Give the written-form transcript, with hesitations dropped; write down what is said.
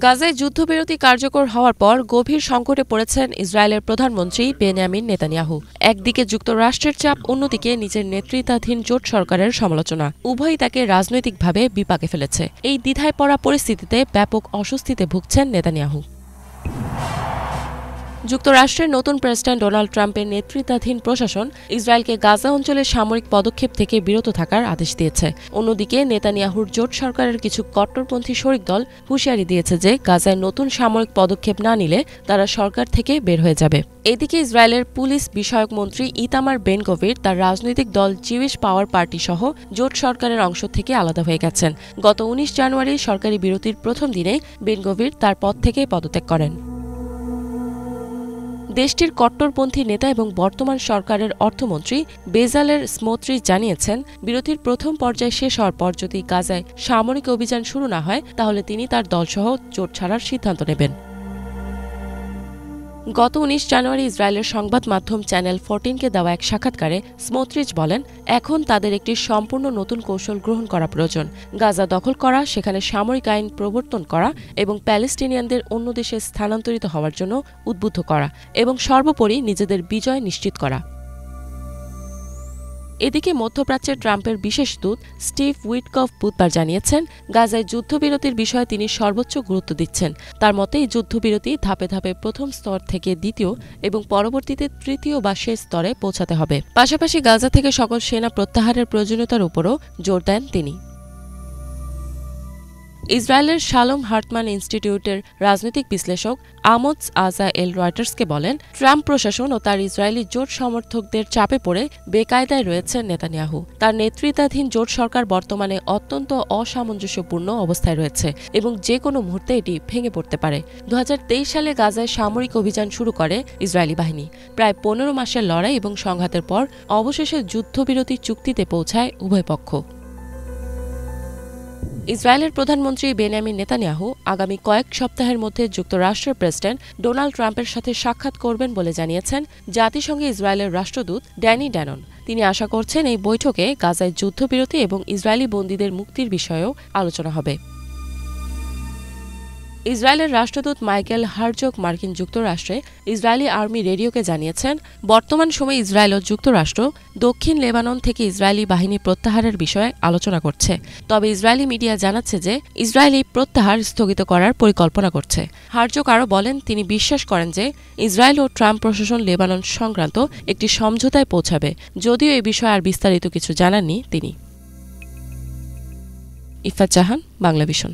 গাজায় যুদ্ধবিরতি কার্যকর হওয়ার পর গভীর সংকটে পড়েছেন ইসরায়েলের প্রধানমন্ত্রী বেনিয়ামিন নেতানিয়াহু। একদিকে যুক্তরাষ্ট্রের চাপ, অন্যদিকে নিজের নেতৃত্বাধীন জোট সরকারের সমালোচনা, উভয়ই তাকে রাজনৈতিকভাবে বিপাকে ফেলেছে। এই দ্বিধায় পড়া পরিস্থিতিতে ব্যাপক অস্বস্তিতে ভুগছেন নেতানিয়াহু। যুক্তরাষ্ট্রের নতুন প্রেসিডেন্ট ডোনাল্ড ট্রাম্পের নেতৃত্বাধীন প্রশাসন ইসরায়েলকে গাজা অঞ্চলে সামরিক পদক্ষেপ থেকে বিরত থাকার আদেশ দিয়েছে। অন্যদিকে নেতানিয়াহুর জোট সরকারের কিছু কট্টরপন্থী শরিক দল হুঁশিয়ারি দিয়েছে যে গাজায় নতুন সামরিক পদক্ষেপ না নিলে তারা সরকার থেকে বের হয়ে যাবে। এদিকে ইসরায়েলের পুলিশ বিষয়ক মন্ত্রী ইতামার বেন গভির তার রাজনৈতিক দল জিউইশ পাওয়ার পার্টি সহ জোট সরকারের অংশ থেকে আলাদা হয়ে গেছেন। গত ১৯ জানুয়ারি সরকারি বিরতির প্রথম দিনেই বেন গভির তার পদ থেকে পদত্যাগ করেন। দেশটির কট্টরপন্থী নেতা এবং বর্তমান সরকারের অর্থমন্ত্রী বেজালের স্মোত্রিচ জানিয়েছেন, বিরতির প্রথম পর্যায় শেষ হওয়ার পর যদি গাজায় সামরিক অভিযান শুরু না হয় তাহলে তিনি তার দলসহ জোট ছাড়ার সিদ্ধান্ত নেবেন। গত ১৯ জানুয়ারি ইসরায়েলের সংবাদ মাধ্যম চ্যানেল 14কে দেওয়া এক সাক্ষাৎকারে স্মোত্রিচ বলেন, এখন তাদের একটি সম্পূর্ণ নতুন কৌশল গ্রহণ করা প্রয়োজন। গাজা দখল করা, সেখানে সামরিক আইন প্রবর্তন করা এবং প্যালেস্টিনিয়ানদের অন্য দেশে স্থানান্তরিত হওয়ার জন্য উদ্বুদ্ধ করা এবং সর্বোপরি নিজেদের বিজয় নিশ্চিত করা। এদিকে মধ্যপ্রাচ্যের ট্রাম্পের বিশেষ দূত স্টিভ উইটকফ বুধবার জানিয়েছেন, গাজায় যুদ্ধবিরতির বিষয়ে তিনি সর্বোচ্চ গুরুত্ব দিচ্ছেন। তার মতে এই যুদ্ধবিরতি ধাপে ধাপে প্রথম স্তর থেকে দ্বিতীয় এবং পরবর্তীতে তৃতীয় বা শেষ স্তরে পৌঁছাতে হবে। পাশাপাশি গাজা থেকে সকল সেনা প্রত্যাহারের প্রয়োজনীয়তার উপরও জোর দেন তিনি। ইসরায়েলের শালোম হার্টমান ইনস্টিটিউটের রাজনৈতিক বিশ্লেষক আমোৎস আজা এল রয়টার্সকে বলেন, ট্রাম্প প্রশাসন ও তার ইসরায়েলি জোট সমর্থকদের চাপে পড়ে বেকায়দায় রয়েছেন নেতানিয়াহু। তার নেতৃত্বাধীন জোট সরকার বর্তমানে অত্যন্ত অসামঞ্জস্যপূর্ণ অবস্থায় রয়েছে এবং যে কোনো মুহূর্তে এটি ভেঙে পড়তে পারে। ২০২৩ সালে গাজায় সামরিক অভিযান শুরু করে ইসরায়েলি বাহিনী। প্রায় ১৫ মাসের লড়াই এবং সংঘাতের পর অবশেষে যুদ্ধবিরতি চুক্তিতে পৌঁছায় উভয় পক্ষ। ইসরায়েলের প্রধানমন্ত্রী বেনিয়ামিন নেতানিয়াহু আগামী কয়েক সপ্তাহের মধ্যে যুক্তরাষ্ট্রের প্রেসিডেন্ট ডোনাল্ড ট্রাম্পের সাথে সাক্ষাৎ করবেন বলে জানিয়েছেন জাতিসংঘে ইসরায়েলের রাষ্ট্রদূত ড্যানি ড্যানন। তিনি আশা করছেন এই বৈঠকে গাজায় যুদ্ধবিরতি এবং ইসরায়েলি বন্দীদের মুক্তির বিষয়েও আলোচনা হবে। ইসরায়েলের রাষ্ট্রদূত মাইকেল হারজগ মার্কিন যুক্তরাষ্ট্রে ইসরায়েলি আর্মি রেডিওকে জানিয়েছেন, বর্তমান সময়ে ইসরায়েল ও যুক্তরাষ্ট্র দক্ষিণ লেবানন থেকে ইসরায়েলি বাহিনী প্রত্যাহারের বিষয়ে আলোচনা করছে। তবে ইসরায়েলি মিডিয়া জানাচ্ছে যে ইসরায়েল এই প্রত্যাহার স্থগিত করার পরিকল্পনা করছে। হারজগ আরও বলেন, তিনি বিশ্বাস করেন যে ইসরায়েল ও ট্রাম্প প্রশাসন লেবানন সংক্রান্ত একটি সমঝোতায় পৌঁছাবে, যদিও এ বিষয়ে আর বিস্তারিত কিছু জানাননি তিনি। ইফাত জাহান, বাংলা ভিশন।